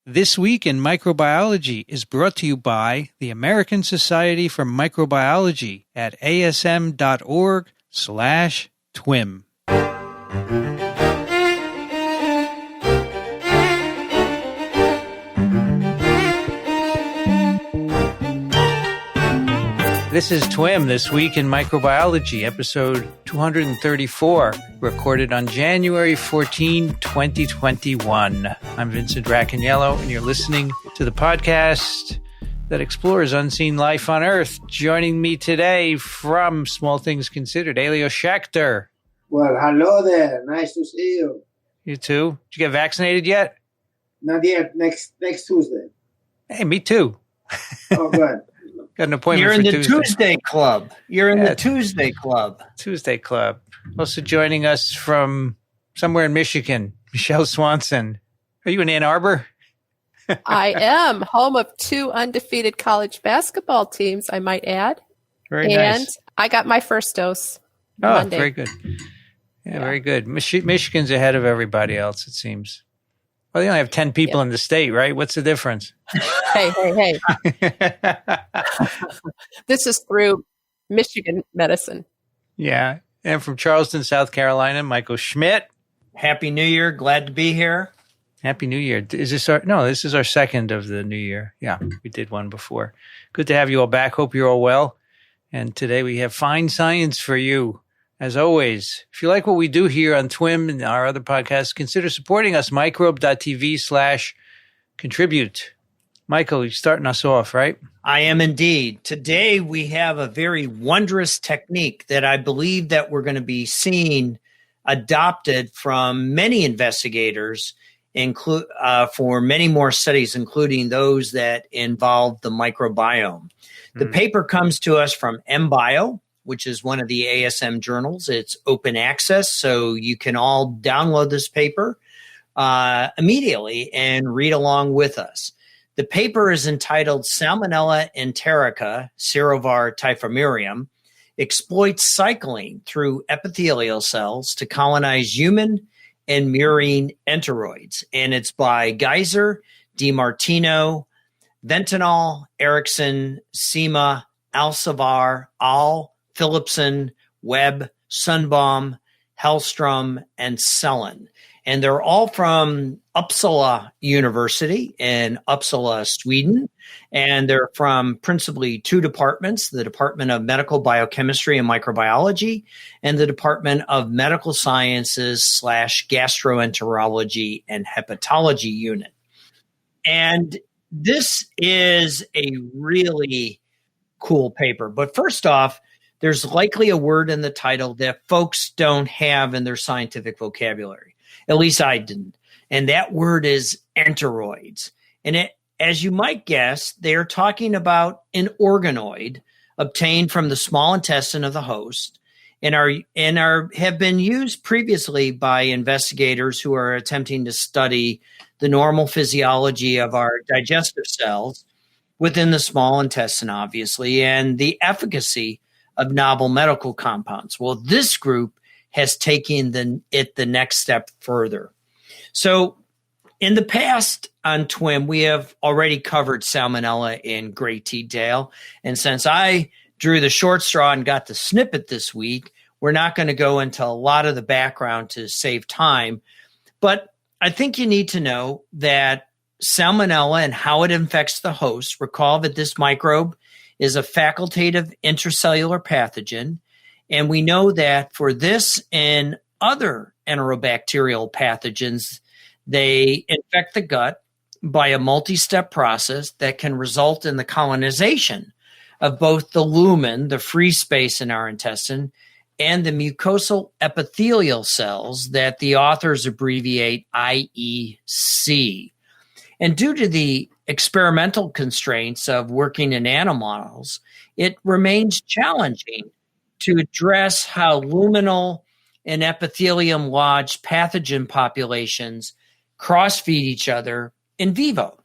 This Week in Microbiology is brought to you by the American Society for Microbiology at asm.org/TWiM. This is TWiM, This Week in Microbiology, episode 234, recorded on January 14, 2021. I'm Vincent Racaniello, and you're listening to the podcast that explores unseen life on Earth. Joining me today from Small Things Considered, Elio Schaechter. Well, hello there. Nice to see you. You too? Did you get vaccinated yet? Not yet. Next Tuesday. Hey, me too. Oh, good. Got an appointment You're in for the Tuesday Club. You're in the Tuesday Club. Tuesday Club. Also joining us from somewhere in Michigan, Michele Swanson. Are you in Ann Arbor? I am, home of 2 undefeated college basketball teams, I might add. Very nice. And I got my first dose Oh, Monday. very good. Yeah, very good. Michigan's ahead of everybody else, it seems. Well, they only have 10 people in the state, right? What's the difference? Hey. This is through Michigan medicine. Yeah. And from Charleston, South Carolina, Michael Schmidt. Happy New Year. Glad to be here. Happy New Year. This is our second of the new year. Yeah, we did one before. Good to have you all back. Hope you're all well. And today we have fine science for you. As always, if you like what we do here on TWiM and our other podcasts, consider supporting us, microbe.tv/contribute. Michael, you're starting us off, right? I am indeed. Today we have a very wondrous technique that I believe that we're going to be seeing adopted from many investigators for many more studies, including those that involve the microbiome. The paper comes to us from MBio, which is one of the ASM journals. It's open access, so you can all download this paper immediately and read along with us. The paper is entitled Salmonella enterica serovar typhimurium exploits cycling through epithelial cells to colonize human and murine enteroids. And it's by Geiser, DiMartino, Ventinol, Erickson, Sima, Alsavar, Al, Philipson, Webb, Sunbaum, Hellstrom, and Sellen. And they're all from Uppsala University in Uppsala, Sweden. And they're from principally 2 departments, the Department of Medical Biochemistry and Microbiology and the Department of Medical Sciences / Gastroenterology and Hepatology unit. And this is a really cool paper. But first off, there's likely a word in the title that folks don't have in their scientific vocabulary. At least I didn't. And that word is enteroids. And as you might guess, they are talking about an organoid obtained from the small intestine of the host and have been used previously by investigators who are attempting to study the normal physiology of our digestive cells within the small intestine, obviously, and the efficacy of novel medical compounds. Well, this group has taken it the next step further. So in the past on TWiM, we have already covered Salmonella in great detail. And since I drew the short straw and got the snippet this week, we're not going to go into a lot of the background to save time. But I think you need to know that Salmonella and how it infects the host. Recall that this microbe is a facultative intracellular pathogen. And we know that for this and other enterobacterial pathogens, they infect the gut by a multi-step process that can result in the colonization of both the lumen, the free space in our intestine, and the mucosal epithelial cells that the authors abbreviate IEC. And due to the experimental constraints of working in animal models, it remains challenging to address how luminal and epithelium-lodged pathogen populations cross-feed each other in vivo.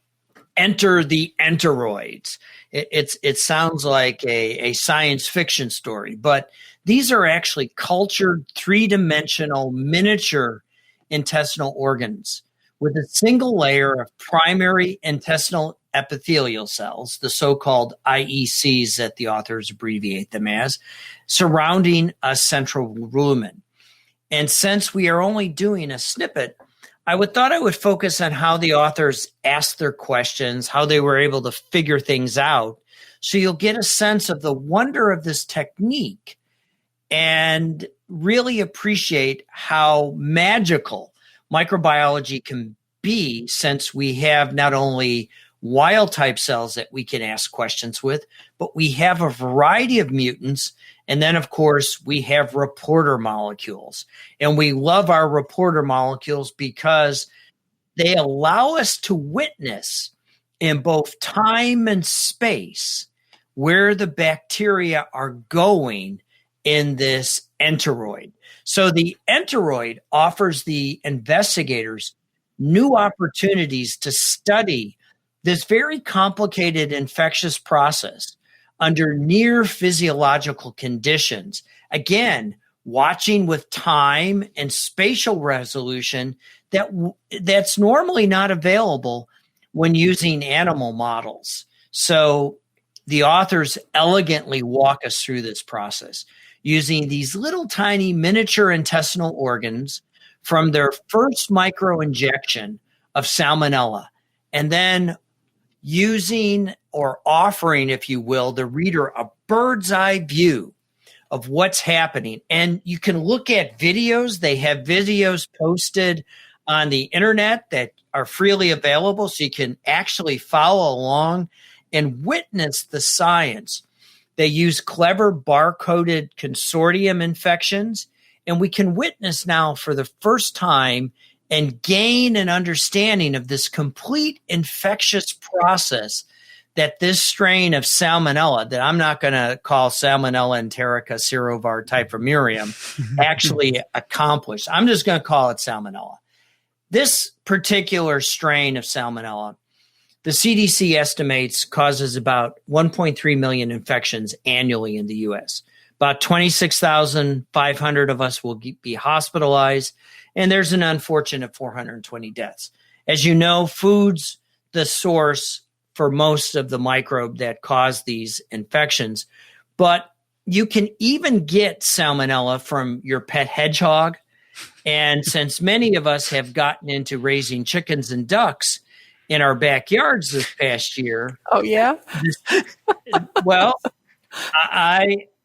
Enter the enteroids. It sounds like a science fiction story, but these are actually cultured 3-dimensional miniature intestinal organs with a single layer of primary intestinal epithelial cells, the so-called IECs that the authors abbreviate them as, surrounding a central lumen. And since we are only doing a snippet, thought I would focus on how the authors asked their questions, how they were able to figure things out, so you'll get a sense of the wonder of this technique and really appreciate how magical microbiology can be, since we have not only wild type cells that we can ask questions with, but we have a variety of mutants. And then, of course, we have reporter molecules. And we love our reporter molecules because they allow us to witness in both time and space where the bacteria are going in this enteroid. So the enteroid offers the investigators new opportunities to study this very complicated infectious process under near physiological conditions. Again, watching with time and spatial resolution that's normally not available when using animal models. So the authors elegantly walk us through this process using these little tiny miniature intestinal organs from their first microinjection of Salmonella, and then using or offering, if you will, the reader a bird's eye view of what's happening. And you can look at videos. They have videos posted on the internet that are freely available, so you can actually follow along and witness the science. They use clever barcoded consortium infections, and we can witness now for the first time and gain an understanding of this complete infectious process that this strain of Salmonella, that I'm not going to call Salmonella enterica serovar typhimurium, actually accomplished. I'm just going to call it Salmonella. This particular strain of Salmonella, the CDC estimates causes about 1.3 million infections annually in the U.S. About 26,500 of us will be hospitalized, and there's an unfortunate 420 deaths. As you know, food's the source for most of the microbe that cause these infections, but you can even get Salmonella from your pet hedgehog. And since many of us have gotten into raising chickens and ducks in our backyards this past year. Oh, yeah? Well,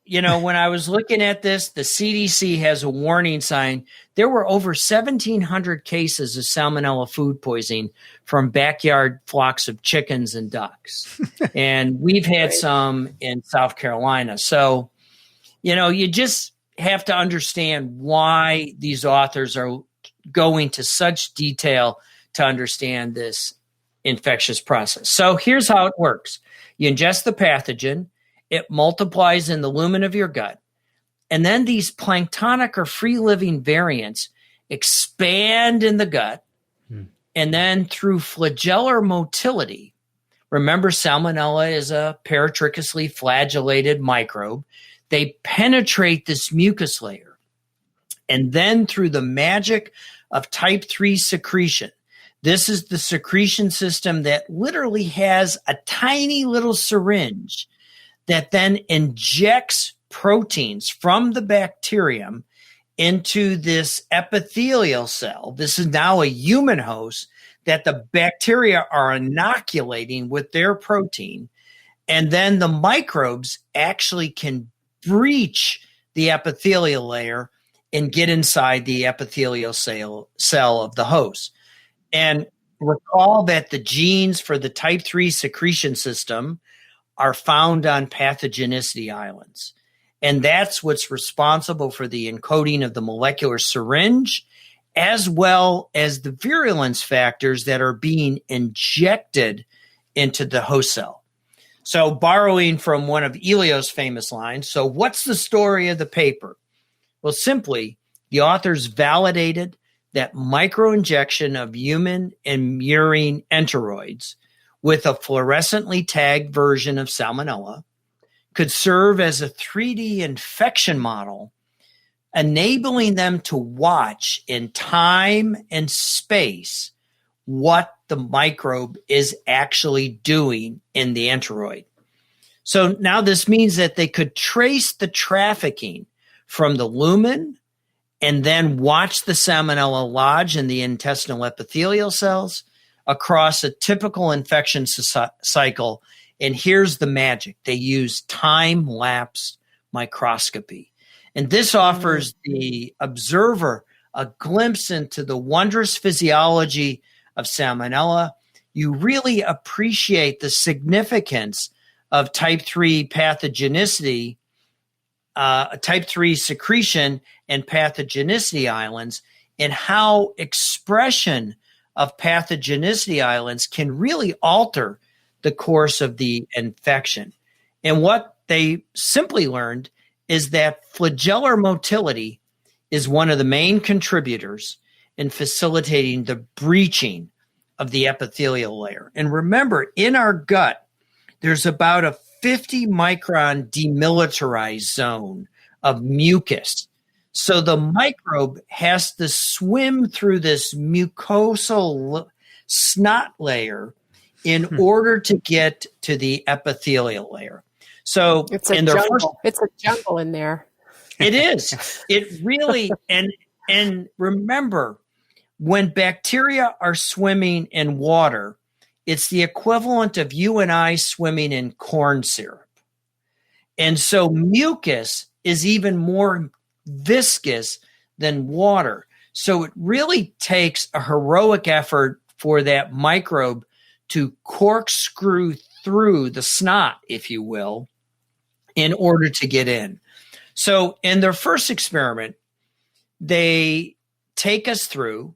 when I was looking at this, the CDC has a warning sign. There were over 1,700 cases of Salmonella food poisoning from backyard flocks of chickens and ducks. And we've had some in South Carolina. So, you just have to understand why these authors are going to such detail to understand this infectious process. So here's how it works. You ingest the pathogen. It multiplies in the lumen of your gut. And then these planktonic or free-living variants expand in the gut. And then through flagellar motility, remember Salmonella is a paratrichously flagellated microbe, they penetrate this mucus layer. And then through the magic of type 3 secretion, this is the secretion system that literally has a tiny little syringe that then injects proteins from the bacterium into this epithelial cell. This is now a human host that the bacteria are inoculating with their protein. And then the microbes actually can breach the epithelial layer and get inside the epithelial cell of the host. And recall that the genes for the type 3 secretion system are found on pathogenicity islands. And that's what's responsible for the encoding of the molecular syringe, as well as the virulence factors that are being injected into the host cell. So borrowing from one of Elio's famous lines, so what's the story of the paper? Well, simply, the authors validated that microinjection of human and murine enteroids with a fluorescently tagged version of Salmonella could serve as a 3D infection model, enabling them to watch in time and space what the microbe is actually doing in the enteroid. So now this means that they could trace the trafficking from the lumen and then watch the Salmonella lodge in the intestinal epithelial cells across a typical infection cycle. And here's the magic. They use time-lapse microscopy. And this offers the observer a glimpse into the wondrous physiology of Salmonella. You really appreciate the significance of type 3 pathogenicity, type 3 secretion and pathogenicity islands, and how expression of pathogenicity islands can really alter the course of the infection. And what they simply learned is that flagellar motility is one of the main contributors in facilitating the breaching of the epithelial layer. And remember, in our gut, there's about a 50 micron demilitarized zone of mucus. So the microbe has to swim through this mucosal snot layer in order to get to the epithelial layer. So it's a jungle. It's a jungle in there. It is. It really, and remember, when bacteria are swimming in water, it's the equivalent of you and I swimming in corn syrup. And so mucus is even more viscous than water. So it really takes a heroic effort for that microbe to corkscrew through the snot, if you will, in order to get in. So in their first experiment, they take us through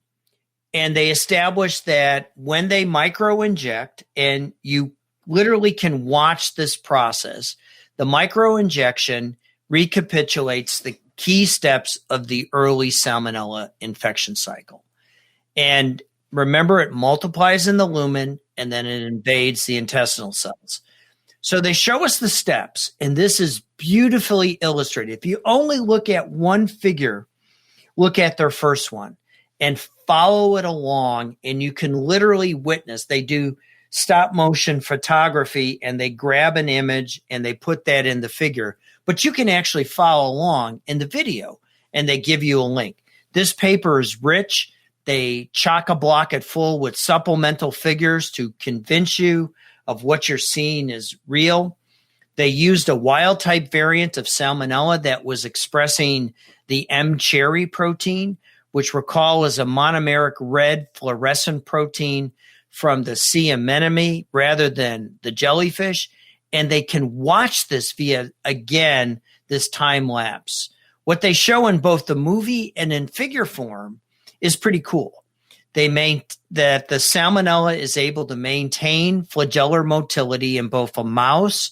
and they establish that when they micro-inject, and you literally can watch this process, the micro-injection recapitulates the key steps of the early Salmonella infection cycle. And remember, it multiplies in the lumen and then it invades the intestinal cells. So they show us the steps, and this is beautifully illustrated. If you only look at one figure, look at their first one and follow it along, and you can literally witness. They do stop motion photography, and they grab an image and they put that in the figure. But you can actually follow along in the video, and they give you a link. This paper is rich. They chock-a-block it full with supplemental figures to convince you of what you're seeing is real. They used a wild-type variant of Salmonella that was expressing the M. cherry protein, which recall is a monomeric red fluorescent protein from the sea anemone rather than the jellyfish. And they can watch this via, again, this time lapse. What they show in both the movie and in figure form is pretty cool. That the Salmonella is able to maintain flagellar motility in both a mouse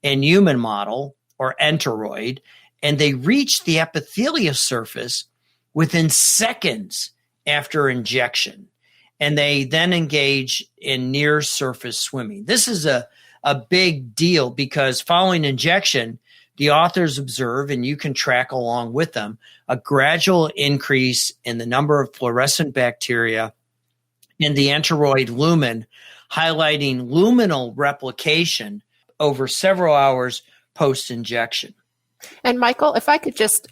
and human model or enteroid, and they reach the epithelial surface within seconds after injection. And they then engage in near surface swimming. This is a big deal because following injection, the authors observe, and you can track along with them, a gradual increase in the number of fluorescent bacteria in the enteroid lumen, highlighting luminal replication over several hours post-injection. And Michael, if I could just,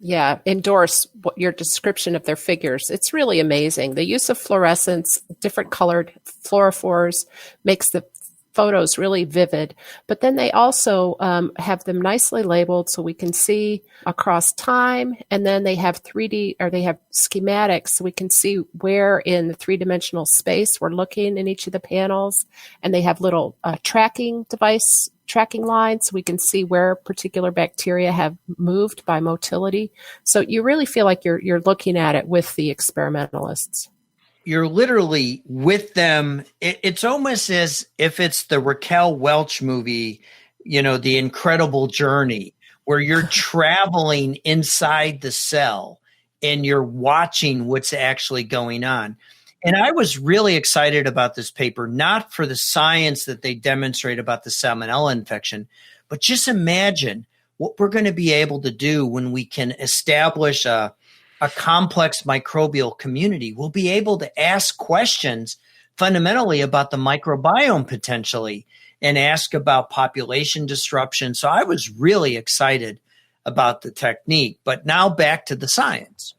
endorse your description of their figures. It's really amazing. The use of fluorescence, different colored fluorophores, makes the photos really vivid. But then they also have them nicely labeled so we can see across time. And then they have 3D, or they have schematics so we can see where in the three-dimensional space we're looking in each of the panels. And they have little tracking lines so we can see where particular bacteria have moved by motility. So you really feel like you're looking at it with the experimentalists. You're literally with them. It's almost as if it's the Raquel Welch movie, The Incredible Journey, where you're traveling inside the cell and you're watching what's actually going on. And I was really excited about this paper, not for the science that they demonstrate about the Salmonella infection, but just imagine what we're going to be able to do when we can establish a a complex microbial community will be able to ask questions fundamentally about the microbiome potentially and ask about population disruption. So I was really excited about the technique. But now back to the science.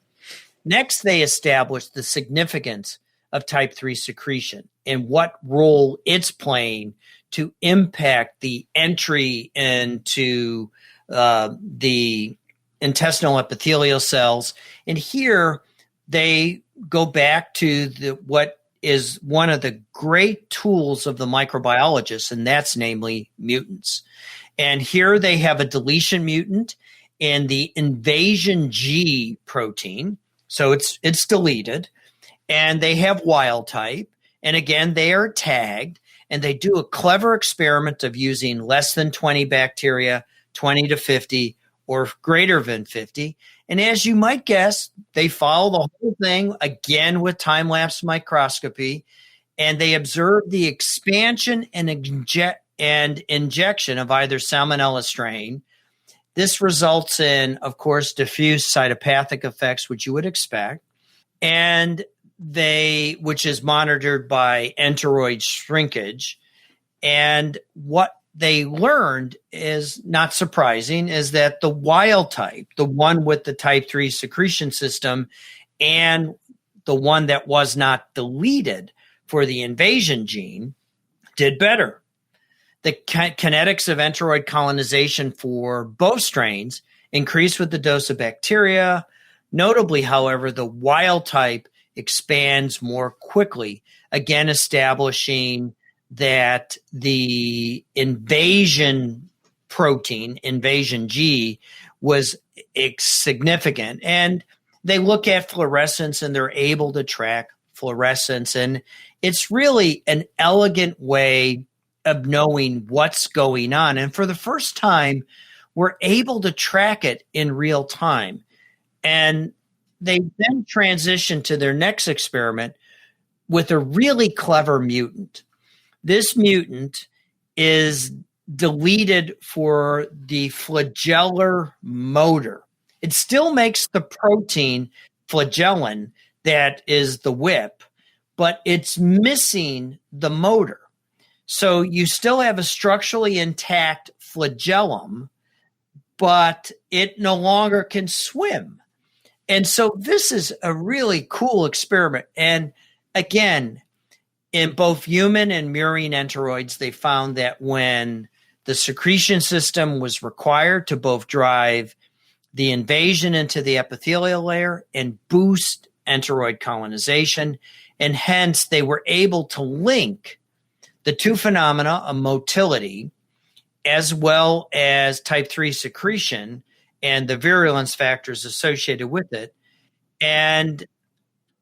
Next, they established the significance of type 3 secretion and what role it's playing to impact the entry into the intestinal epithelial cells. And here they go back to what is one of the great tools of the microbiologist, and that's namely mutants. And here they have a deletion mutant in the invasion G protein. So it's deleted. And they have wild type. And again, they are tagged. And they do a clever experiment of using less than 20 bacteria, 20 to 50, or greater than 50. And as you might guess, they follow the whole thing again with time-lapse microscopy, and they observe the expansion and injection of either Salmonella strain. This results in, of course, diffuse cytopathic effects, which you would expect, and which is monitored by enteroid shrinkage. And what they learned is not surprising, is that the wild type, the one with the type 3 secretion system, and the one that was not deleted for the invasion gene, did better. The kinetics of enteroid colonization for both strains increased with the dose of bacteria. Notably, however, the wild type expands more quickly, again establishing that the invasion protein, invasion G, was significant. And they look at fluorescence and they're able to track fluorescence. And it's really an elegant way of knowing what's going on. And for the first time, we're able to track it in real time. And they then transition to their next experiment with a really clever mutant. This mutant is deleted for the flagellar motor. It still makes the protein flagellin that is the whip, but it's missing the motor. So you still have a structurally intact flagellum, but it no longer can swim. And so this is a really cool experiment. And again, in both human and murine enteroids, they found that when the secretion system was required to both drive the invasion into the epithelial layer and boost enteroid colonization, and hence they were able to link the two phenomena of motility as well as type 3 secretion and the virulence factors associated with it. And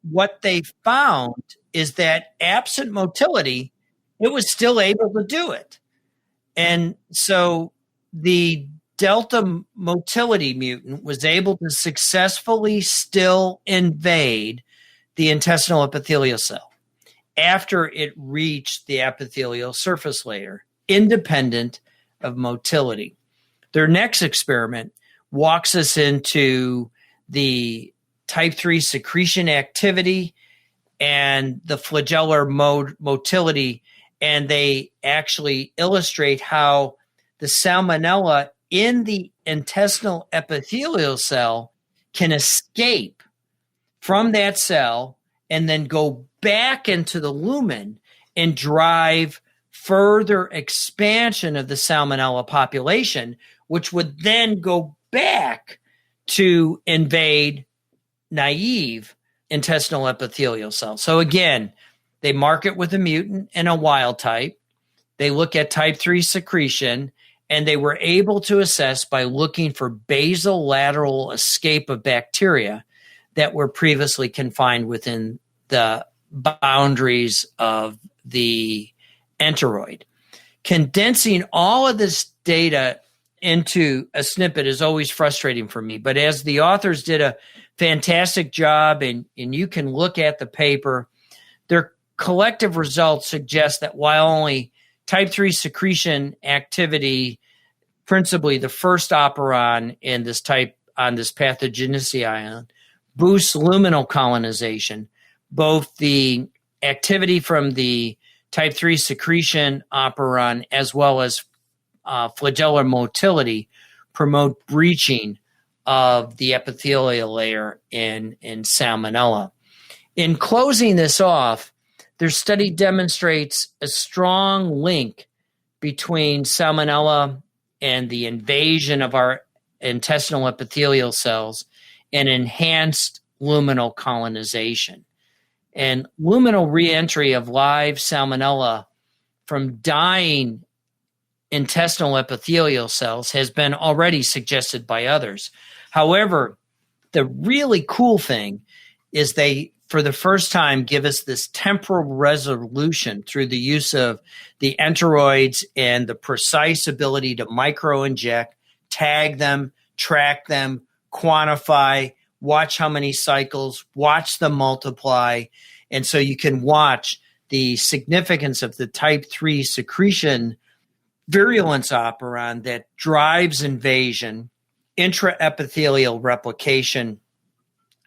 what they found is that absent motility, it was still able to do it. And so the delta motility mutant was able to successfully still invade the intestinal epithelial cell after it reached the epithelial surface layer, independent of motility. Their next experiment walks us into the type 3 secretion activity and the flagellar motility, and they actually illustrate how the Salmonella in the intestinal epithelial cell can escape from that cell and then go back into the lumen and drive further expansion of the Salmonella population, which would then go back to invade naive intestinal epithelial cells. So again, they mark it with a mutant and a wild type. They look at type 3 secretion, and they were able to assess by looking for basolateral escape of bacteria that were previously confined within the boundaries of the enteroid. Condensing all of this data into a snippet is always frustrating for me, but as the authors did a fantastic job, and you can look at the paper, their collective results suggest that while only type 3 secretion activity, principally the first operon in this type on this pathogenicity island, boosts luminal colonization. Both the activity from the type 3 secretion operon as well as flagellar motility promote breaching of the epithelial layer in Salmonella. In closing this off, their study demonstrates a strong link between Salmonella and the invasion of our intestinal epithelial cells and enhanced luminal colonization. And luminal reentry of live Salmonella from dying intestinal epithelial cells has been already suggested by others. However, the really cool thing is they, for the first time, give us this temporal resolution through the use of the enteroids and the precise ability to micro-inject, tag them, track them, quantify, watch how many cycles, watch them multiply. And so you can watch the significance of the type 3 secretion virulence operon that drives invasion, intraepithelial replication,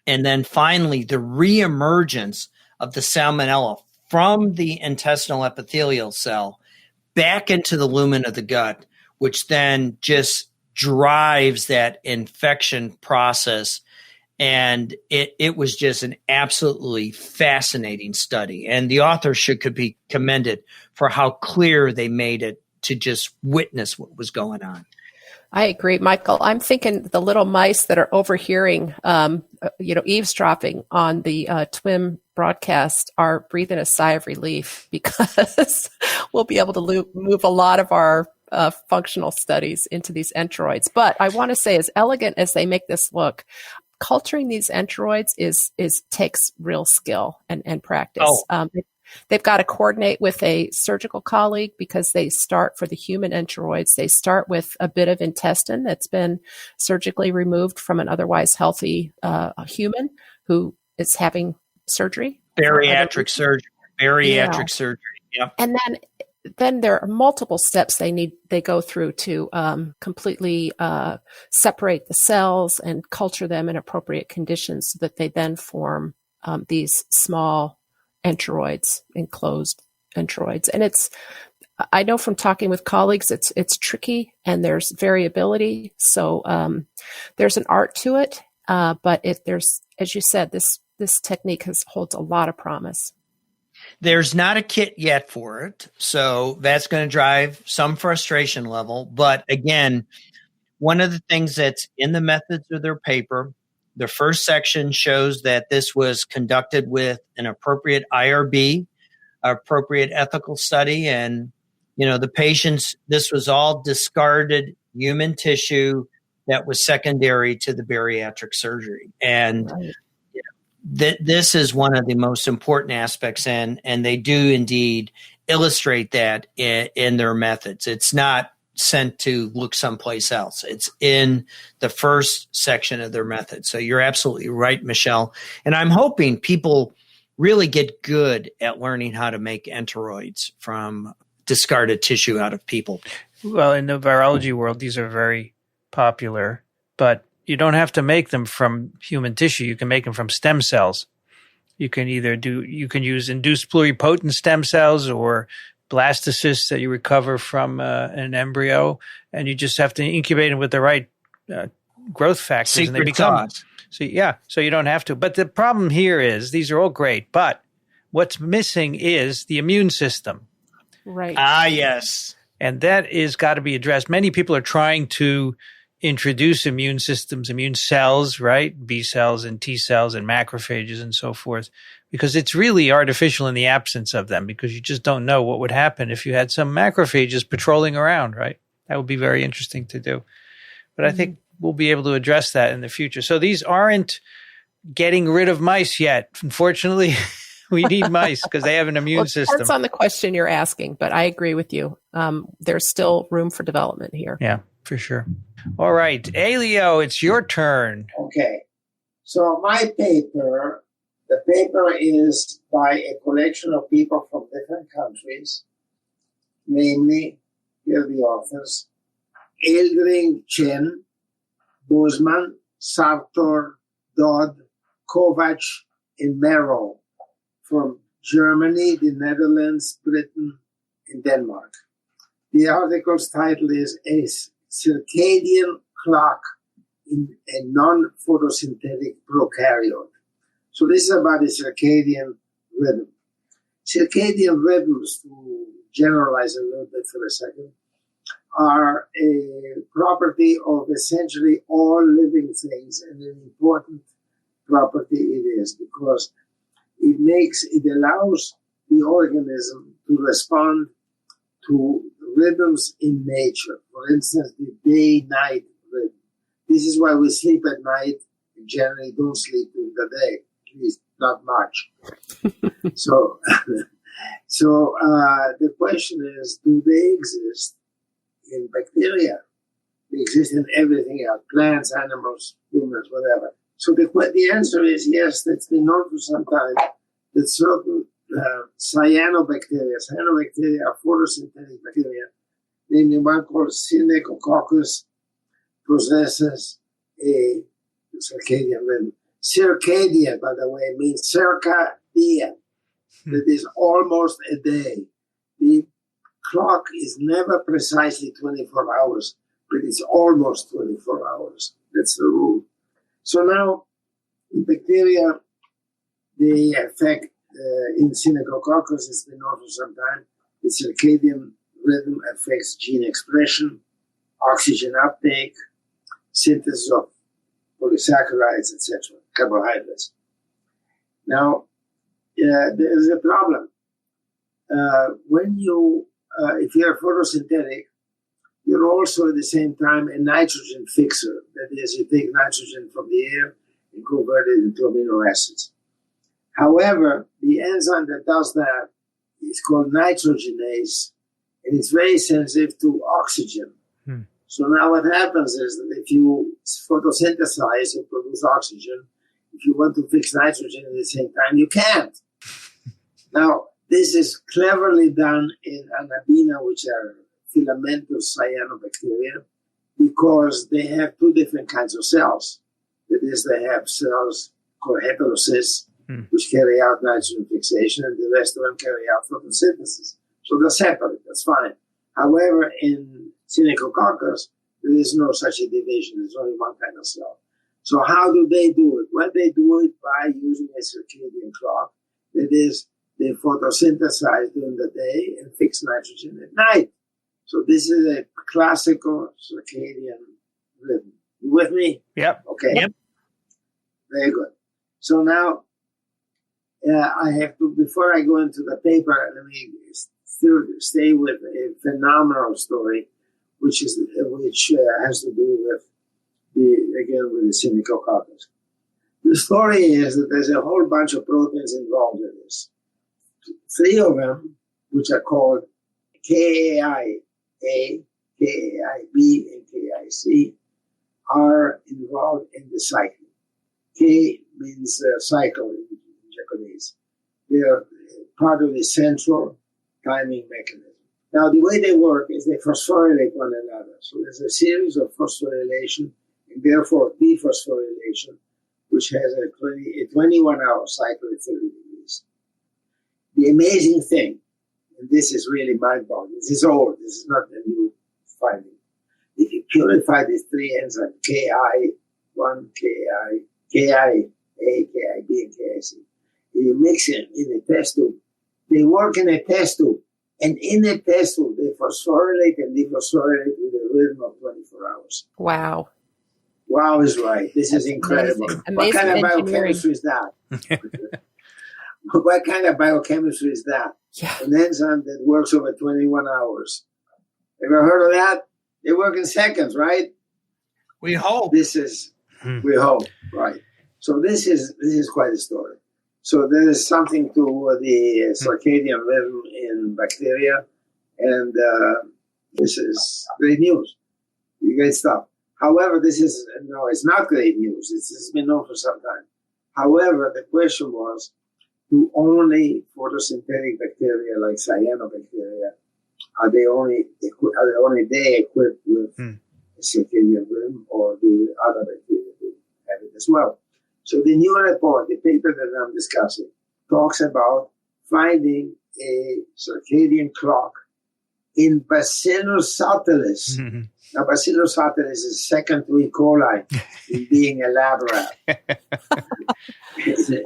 and then finally the reemergence of the Salmonella from the intestinal epithelial cell back into the lumen of the gut, which then just drives that infection process. And it was just an absolutely fascinating study. And the authors could be commended for how clear they made it to just witness what was going on. I agree, Michael. I'm thinking the little mice that are overhearing, eavesdropping on the TWiM broadcast are breathing a sigh of relief because we'll be able to move a lot of our functional studies into these enteroids. But I want to say, as elegant as they make this look, culturing these enteroids takes real skill and practice. They've got to coordinate with a surgical colleague because they start for the human enteroids. They start with a bit of intestine that's been surgically removed from an otherwise healthy human who is having surgery. Bariatric surgery. Yeah. And then there are multiple steps they go through to completely separate the cells and culture them in appropriate conditions so that they then form these small enteroids, enclosed enteroids. And I know from talking with colleagues, it's tricky and there's variability. So there's an art to it, but there's, as you said, this technique holds a lot of promise. There's not a kit yet for it, so that's going to drive some frustration level. But again, one of the things that's in the methods of their paper, the first section shows that this was conducted with an appropriate IRB, appropriate ethical study. And, the patients, this was all discarded human tissue that was secondary to the bariatric surgery. And right. This is one of the most important aspects, and they do indeed illustrate that in their methods. It's not sent to look someplace else. It's in the first section of their method. So you're absolutely right, Michele. And I'm hoping people really get good at learning how to make enteroids from discarded tissue out of people. Well, in the virology world, these are very popular, but you don't have to make them from human tissue. You can make them from stem cells. You can use induced pluripotent stem cells or blastocysts that you recover from an embryo, and you just have to incubate them with the right growth factors, and they become. So you don't have to. But the problem here is these are all great, but what's missing is the immune system. Right. Ah, yes. And that is got to be addressed. Many people are trying to introduce immune systems, immune cells, right? B cells and T cells and macrophages and so forth, because it's really artificial in the absence of them, because you just don't know what would happen if you had some macrophages patrolling around, right? That would be very interesting to do. But I think we'll be able to address that in the future. So these aren't getting rid of mice yet. Unfortunately, we need mice because they have an immune system. Depends on the question you're asking, but I agree with you. There's still room for development here. Yeah, for sure. All right, Elio, it's your turn. Okay. So my paper, the paper is by a collection of people from different countries, namely, here are the authors, Eldring, Chen, Bozeman, Sartor, Dodd, Kovac and Merrill from Germany, the Netherlands, Britain, and Denmark. The article's title is A Circadian Clock in a Non-Photosynthetic Prokaryote. So this is about the circadian rhythm. Circadian rhythms, to generalize a little bit for a second, are a property of essentially all living things, and an important property it is because it allows the organism to respond to rhythms in nature. For instance, the day-night rhythm. This is why we sleep at night and generally don't sleep during the day, at least not much. So the question is, do they exist in bacteria? They exist in everything else, plants, animals, humans, whatever. So the answer is yes, it's been known for some time that certain cyanobacteria are photosynthetic bacteria, namely one called Synechococcus, possesses a circadian rhythm. Circadian, by the way, means circadian. That is almost a day. The clock is never precisely 24 hours, but it's almost 24 hours. That's the rule. So now, in bacteria, they affect, in Synechococcus, it's been known for some time, the circadian rhythm affects gene expression, oxygen uptake, synthesis of polysaccharides, etc., carbohydrates. Now, there is a problem. If you're photosynthetic, you're also at the same time a nitrogen fixer. That is, you take nitrogen from the air and convert it into amino acids. However, the enzyme that does that is called nitrogenase, and it's very sensitive to oxygen. So now what happens is that if you photosynthesize, you produce oxygen. If you want to fix nitrogen at the same time, you can't. Now, this is cleverly done in Anabina, which are filamentous cyanobacteria, because they have two different kinds of cells. That is, they have cells called heterocysts, which carry out nitrogen fixation, and the rest of them carry out photosynthesis. So they're separate, that's fine. However, in Synechococcus, there is no such a division, there's only one kind of cell. So how do they do it? Well, they do it by using a circadian clock. That is, they photosynthesize during the day and fix nitrogen at night. So this is a classical circadian rhythm. You with me? Yep. Okay. Yep. Very good. So now, I have to, before I go into the paper, let me still stay with a phenomenal story, which has to do with the Synechococcus. The story is that there's a whole bunch of proteins involved in this. 3 of them, which are called KAI-A, KAI-B, and KAI-C, are involved in the cycle. K means cycle in Japanese. They are part of the central timing mechanism. Now, the way they work is they phosphorylate one another. So there's a series of phosphorylation and therefore dephosphorylation, which has a 21-hour cycle at 30 degrees. The amazing thing, and this is really mind-boggling, this is old, this is not a new finding. If you purify these 3 enzymes, KI1, KIA, KIB, and KIC, you mix it in a test tube. They work in a test tube, and in a test tube, they phosphorylate and dephosphorylate with a rhythm of 24 hours. Wow. Wow is right. This is incredible. Amazing What kind of engineering. biochemistry is that? What kind of biochemistry is that? Yeah. An enzyme that works over 21 hours. Ever heard of that? They work in seconds, right? We hope. We hope, right. So this is quite a story. So there is something to the circadian rhythm in bacteria, and this is great news. Great stuff. However, it's not great news. It's been known for some time. However, the question was, do only photosynthetic bacteria like cyanobacteria, are they only they equipped with a circadian rhythm, or do other bacteria have it as well? So the new report, the paper that I'm discussing, talks about finding a circadian clock in Bacillus subtilis. Mm-hmm. Now, Bacillus subtilis is second to E. coli in being a lab rat.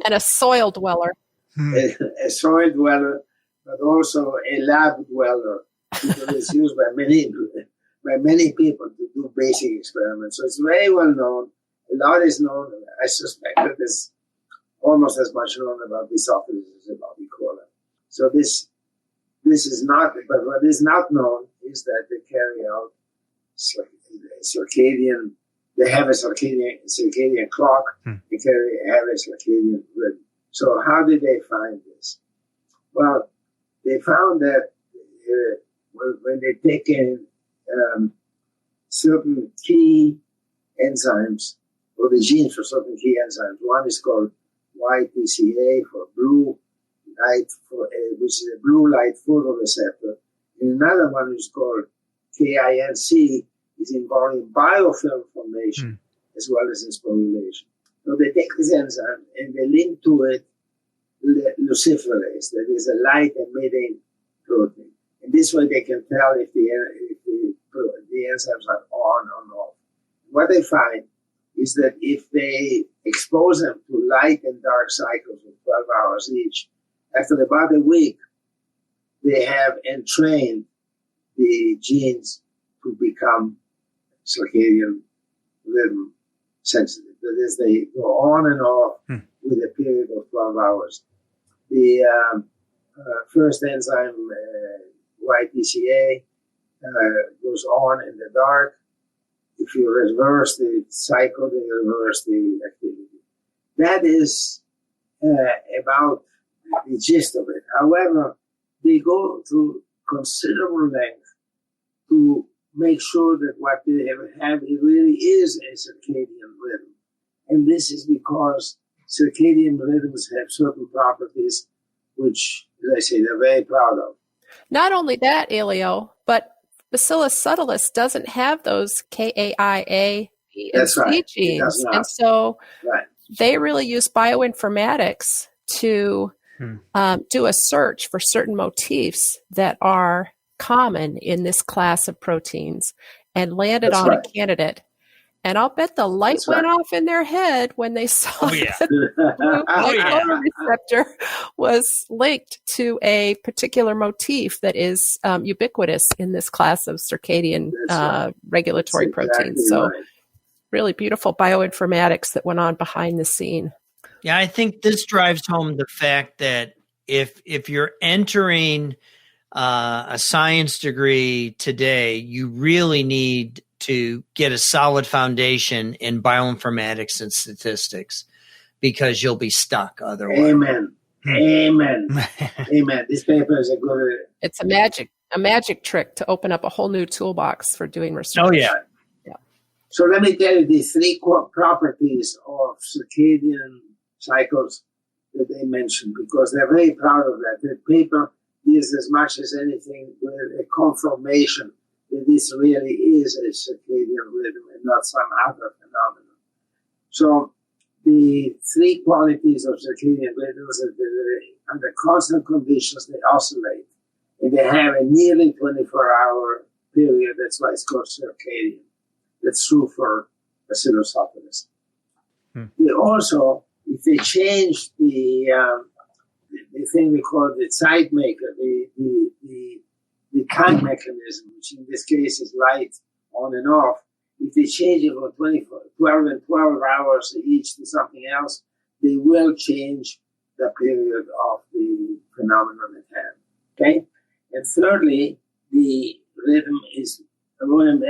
And a soil dweller. A soil dweller, but also a lab dweller, because it's used by many people to do basic experiments. So it's very well known. A lot is known. I suspect that there's almost as much known about this subtilis as about E. coli. So this is not, but what is not known is that they carry out circadian. They have a circadian clock. They have a circadian rhythm. So how did they find this? Well, they found that when they take in certain key enzymes, or the genes for certain key enzymes, one is called YTCA for blue light, which is a blue light photoreceptor, and another one is called KINC, is involved in biofilm formation as well as in sporulation. So they take this enzyme and they link to it luciferase, that is a light-emitting protein. And this way they can tell if the enzymes are on or off. What they find is that if they expose them to light and dark cycles of 12 hours each, after about a week, they have entrained the genes to become circadian rhythm sensitive. That is, they go on and off with a period of 12 hours. The first enzyme, YTCA, goes on in the dark. If you reverse the cycle, then you reverse the activity. That is about the gist of it. However, they go to considerable length to make sure that what they have it really is a circadian rhythm. And this is because circadian rhythms have certain properties which, as I say, they're very proud of. Not only that, Elio, but Bacillus subtilis doesn't have those KAIA and C genes. And so they really use bioinformatics to do a search for certain motifs that are common in this class of proteins and landed on a candidate. And I'll bet the light went off in their head when they saw that the photoreceptor was linked to a particular motif that is ubiquitous in this class of circadian regulatory proteins. So really beautiful bioinformatics that went on behind the scene. Yeah, I think this drives home the fact that if you're entering a science degree today, you really need to get a solid foundation in bioinformatics and statistics, because you'll be stuck otherwise. Amen. Amen. Amen. This paper is a good. It's a magic trick to open up a whole new toolbox for doing research. Oh yeah. So let me tell you the three core properties of circadian cycles that they mentioned, because they're very proud of that. The paper deals as much as anything with a confirmation that this really is a circadian rhythm and not some other phenomenon. So the three qualities of circadian rhythms are that under constant conditions they oscillate, and they have a nearly 24-hour period. That's why it's called circadian. That's true for Bacillus subtilis. They also, if they change the thing we call the zeit maker, the time mechanism, which in this case is light on and off, if they change it from 12 hours each to something else, they will change the period of the phenomenon at hand. Okay? And thirdly, the rhythm is,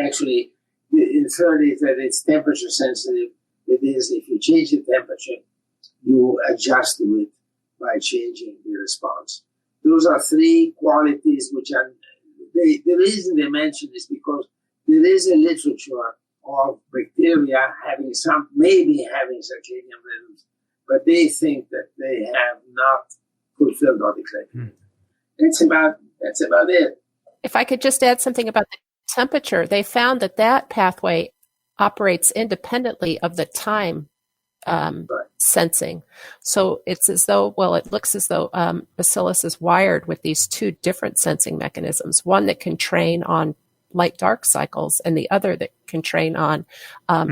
actually, the third is that it's temperature sensitive. That is, if you change the temperature, you adjust to it by changing the response. Those are three qualities which are, the reason they mention is because there is a literature of bacteria maybe having circadian rhythms, but they think that they have not fulfilled all the criteria. That's about it. If I could just add something about the temperature, they found that pathway operates independently of the time sensing. So it's as though, well, it looks as though Bacillus is wired with these two different sensing mechanisms, one that can train on light-dark cycles and the other that can train on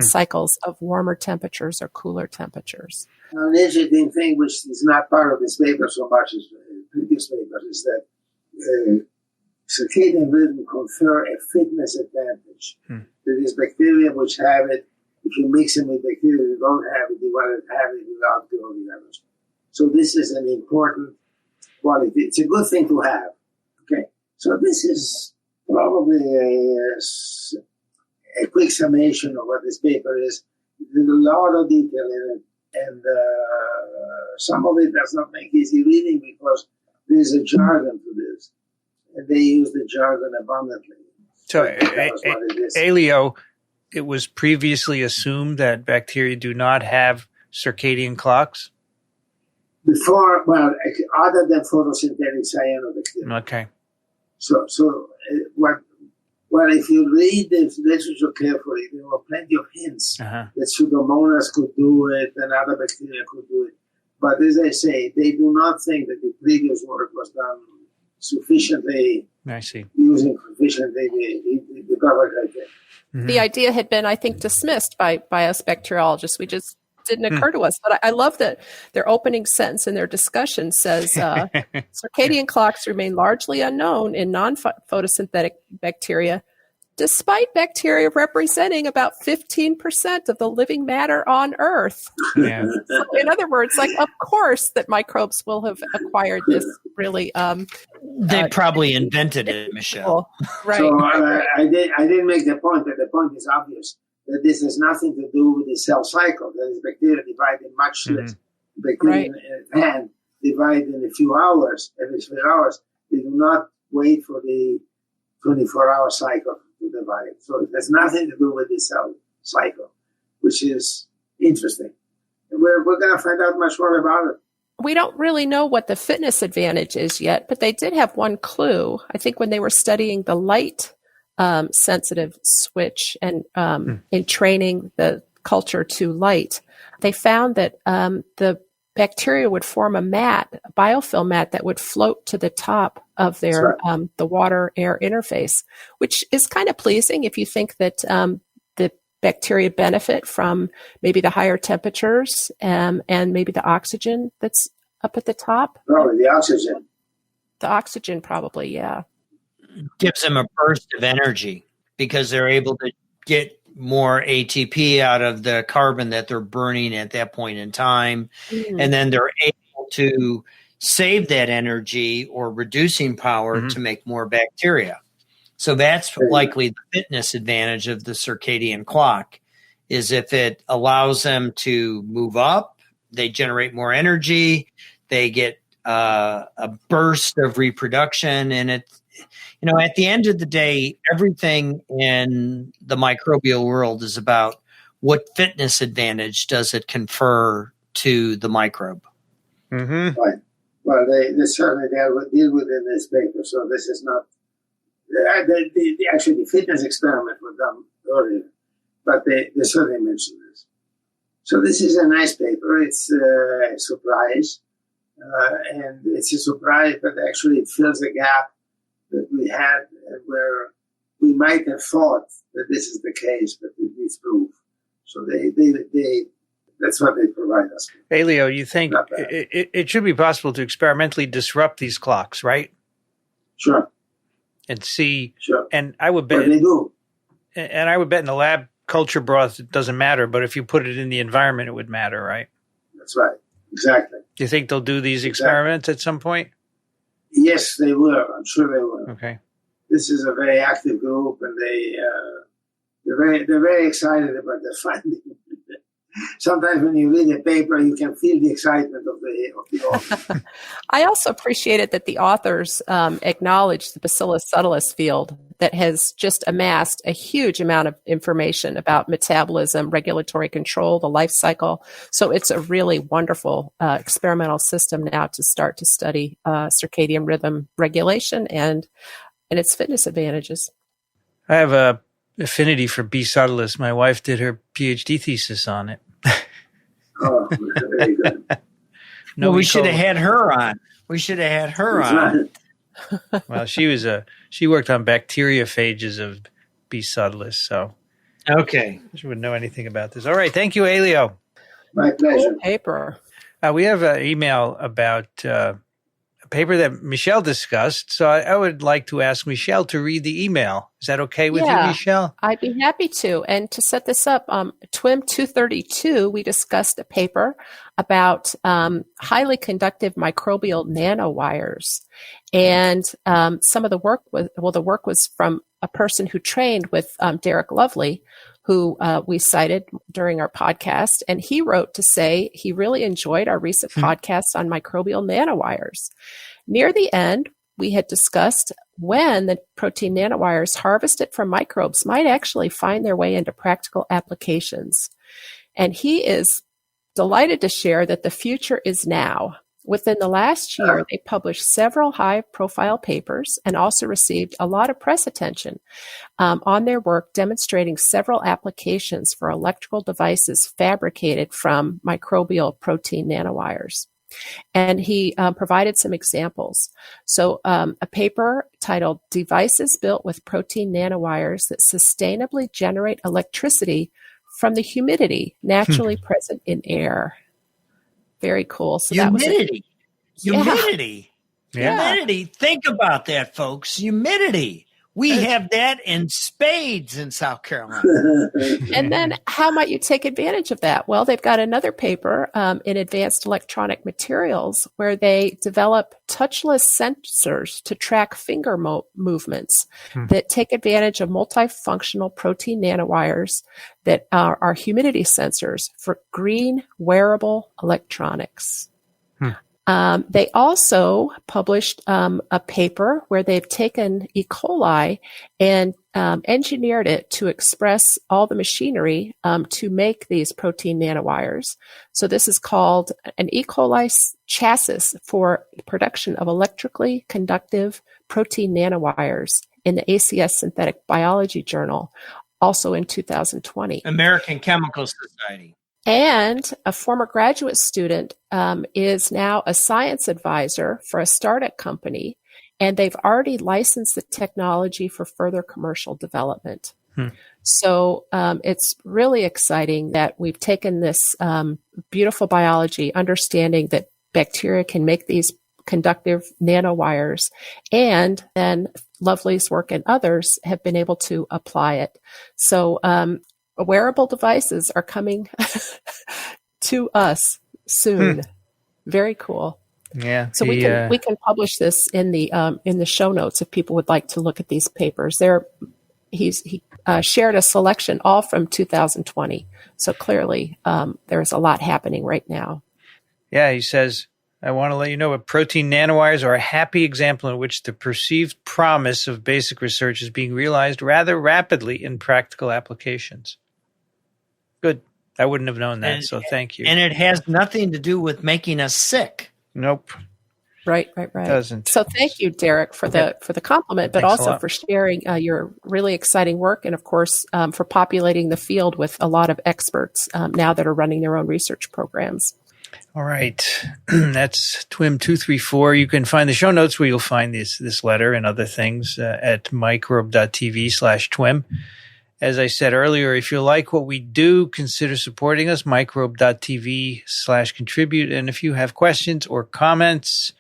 cycles of warmer temperatures or cooler temperatures. Now, an interesting thing, which is not part of this paper so much as previous papers, is that circadian rhythm confer a fitness advantage. That is, bacteria which have it, if you mix them with bacteria that don't have it, you want to have it without the others. So this is an important quality. It's a good thing to have. Okay, so this is probably a quick summation of what this paper is. There's a lot of detail in it, and some of it does not make easy reading because there's a jargon to this, and they use the jargon abundantly. So, Elio, it was previously assumed that bacteria do not have circadian clocks? Before, well, other than photosynthetic cyanobacteria. Okay. So if you read the literature carefully, there were plenty of hints that Pseudomonas could do it and other bacteria could do it. But as I say, they do not think that the previous work was done sufficiently. I see. Using sufficiently the cover criteria. The idea had been, I think, dismissed by us bacteriologists. We just didn't occur to us. But I love that their opening sentence in their discussion says, circadian clocks remain largely unknown in non-photosynthetic bacteria, despite bacteria representing about 15% of the living matter on Earth. Yeah. So in other words, like, of course that microbes will have acquired this really... they probably invented it, Michele. Right. So I didn't make the point, but the point is obvious, that this has nothing to do with the cell cycle. That is, bacteria divide in much less. Bacteria and divide in a few hours, every few hours. They do not wait for the 24-hour cycle to divide. So it has nothing to do with the cell cycle, which is interesting. And we're going to find out much more about it. We don't really know what the fitness advantage is yet, but they did have one clue. I think when they were studying the light sensitive switch and in training the culture to light, they found that the bacteria would form a mat, a biofilm mat that would float to the top of their the water-air interface, which is kind of pleasing if you think that the bacteria benefit from maybe the higher temperatures and maybe the oxygen that's up at the top. Probably the oxygen. The oxygen probably, yeah. Gives them a burst of energy because they're able to get more ATP out of the carbon that they're burning at that point in time. And then they're able to save that energy or reducing power to make more bacteria. So that's likely the fitness advantage of the circadian clock, is if it allows them to move up, they generate more energy, they get a burst of reproduction. And it, you know, at the end of the day, everything in the microbial world is about what fitness advantage does it confer to the microbe. Right. Well, they certainly deal with it in this paper, so this is not actually the fitness experiment was done earlier, but they certainly mentioned this. So this is a nice paper. It's a surprise, and it's a surprise, but actually it fills a gap that we had where we might have thought that this is the case, but it needs proof. So they that's what they provide us with. Elio, you think it should be possible to experimentally disrupt these clocks, right? Sure. And see, Sure. And I would bet, but they do. And I would bet in the lab, culture broth, it doesn't matter, but if you put it in the environment, it would matter, right? That's right. Exactly. Do you think they'll do these experiments at some point? Yes, they will. I'm sure they will. Okay. This is a very active group, and they're very excited about their finding. Sometimes when you read a paper, you can feel the excitement of the author. I also appreciated that the authors acknowledged the Bacillus subtilis field that has just amassed a huge amount of information about metabolism, regulatory control, the life cycle. So it's a really wonderful experimental system now to start to study circadian rhythm regulation and its fitness advantages. I have a affinity for B. subtilis. My wife did her PhD thesis on it. No, very good. No, we should have had her on. We should have had her on. Well, she worked on bacteriophages of B. subtilis, so Okay. she wouldn't know anything about this. All right, thank you, Elio. My pleasure. Cool paper. We have an email about a paper that Michele discussed, so I would like to ask Michele to read the email. Is that okay with you, Michele? I'd be happy to. And to set this up, TWiM 232, we discussed a paper about highly conductive microbial nanowires. And some of the work was from a person who trained with Derek Lovely, who we cited during our podcast. And he wrote to say he really enjoyed our recent podcasts on microbial nanowires. Near the end, we had discussed when the protein nanowires harvested from microbes might actually find their way into practical applications. And he is delighted to share that the future is now. Within the last year, they published several high-profile papers and also received a lot of press attention on their work demonstrating several applications for electrical devices fabricated from microbial protein nanowires. And he provided some examples. So a paper titled Devices Built with Protein Nanowires That Sustainably Generate Electricity from the Humidity Naturally Present in Air. Very cool. So Humidity. Yeah. Humidity. Think about that, folks. Humidity. We have that in spades in South Carolina. And then how might you take advantage of that? Well, they've got another paper in Advanced Electronic Materials where they develop touchless sensors to track finger movements that take advantage of multifunctional protein nanowires that are humidity sensors for green wearable electronics. They also published a paper where they've taken E. coli and engineered it to express all the machinery to make these protein nanowires. So this is called an E. coli chassis for production of electrically conductive protein nanowires in the ACS Synthetic Biology Journal, also in 2020. American Chemical Society. And a former graduate student is now a science advisor for a startup company, and they've already licensed the technology for further commercial development. So it's really exciting that we've taken this beautiful biology, understanding that bacteria can make these conductive nanowires, and then Lovely's work and others have been able to apply it. So wearable devices are coming to us soon. Very cool. Yeah. So we can publish this in the show notes if people would like to look at these papers. He shared a selection all from 2020. So clearly there's a lot happening right now. Yeah, he says, I want to let you know that protein nanowires are a happy example in which the perceived promise of basic research is being realized rather rapidly in practical applications. Good. I wouldn't have known that, so thank you. And it has nothing to do with making us sick. Nope. Right. It doesn't. So thank you, Derek, for the compliment, but Thanks also for sharing your really exciting work, and of course for populating the field with a lot of experts now that are running their own research programs. All right. That's TWiM 234. You can find the show notes where you'll find this letter and other things at microbe.tv/TWiM. As I said earlier, if you like what we do, consider supporting us, microbe.tv/contribute. And if you have questions or comments,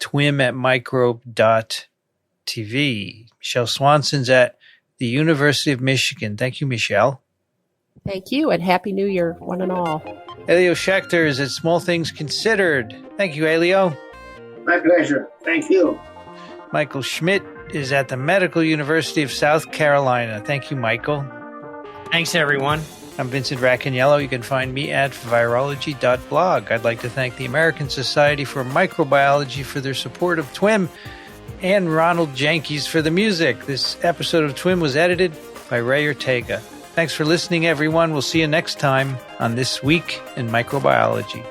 twim@microbe.tv. Michele Swanson's at the University of Michigan. Thank you, Michele. Thank you, and Happy New Year, one and all. Elio Schaechter is at Small Things Considered. Thank you, Elio. My pleasure. Thank you. Michael Schmidt is at the Medical University of South Carolina. Thank you, Michael. Thanks, everyone. I'm Vincent Racaniello. You can find me at virology.blog. I'd like to thank the American Society for Microbiology for their support of TWiM and Ronald Jenkins for the music. This episode of TWiM was edited by Ray Ortega. Thanks for listening, everyone. We'll see you next time on This Week in Microbiology.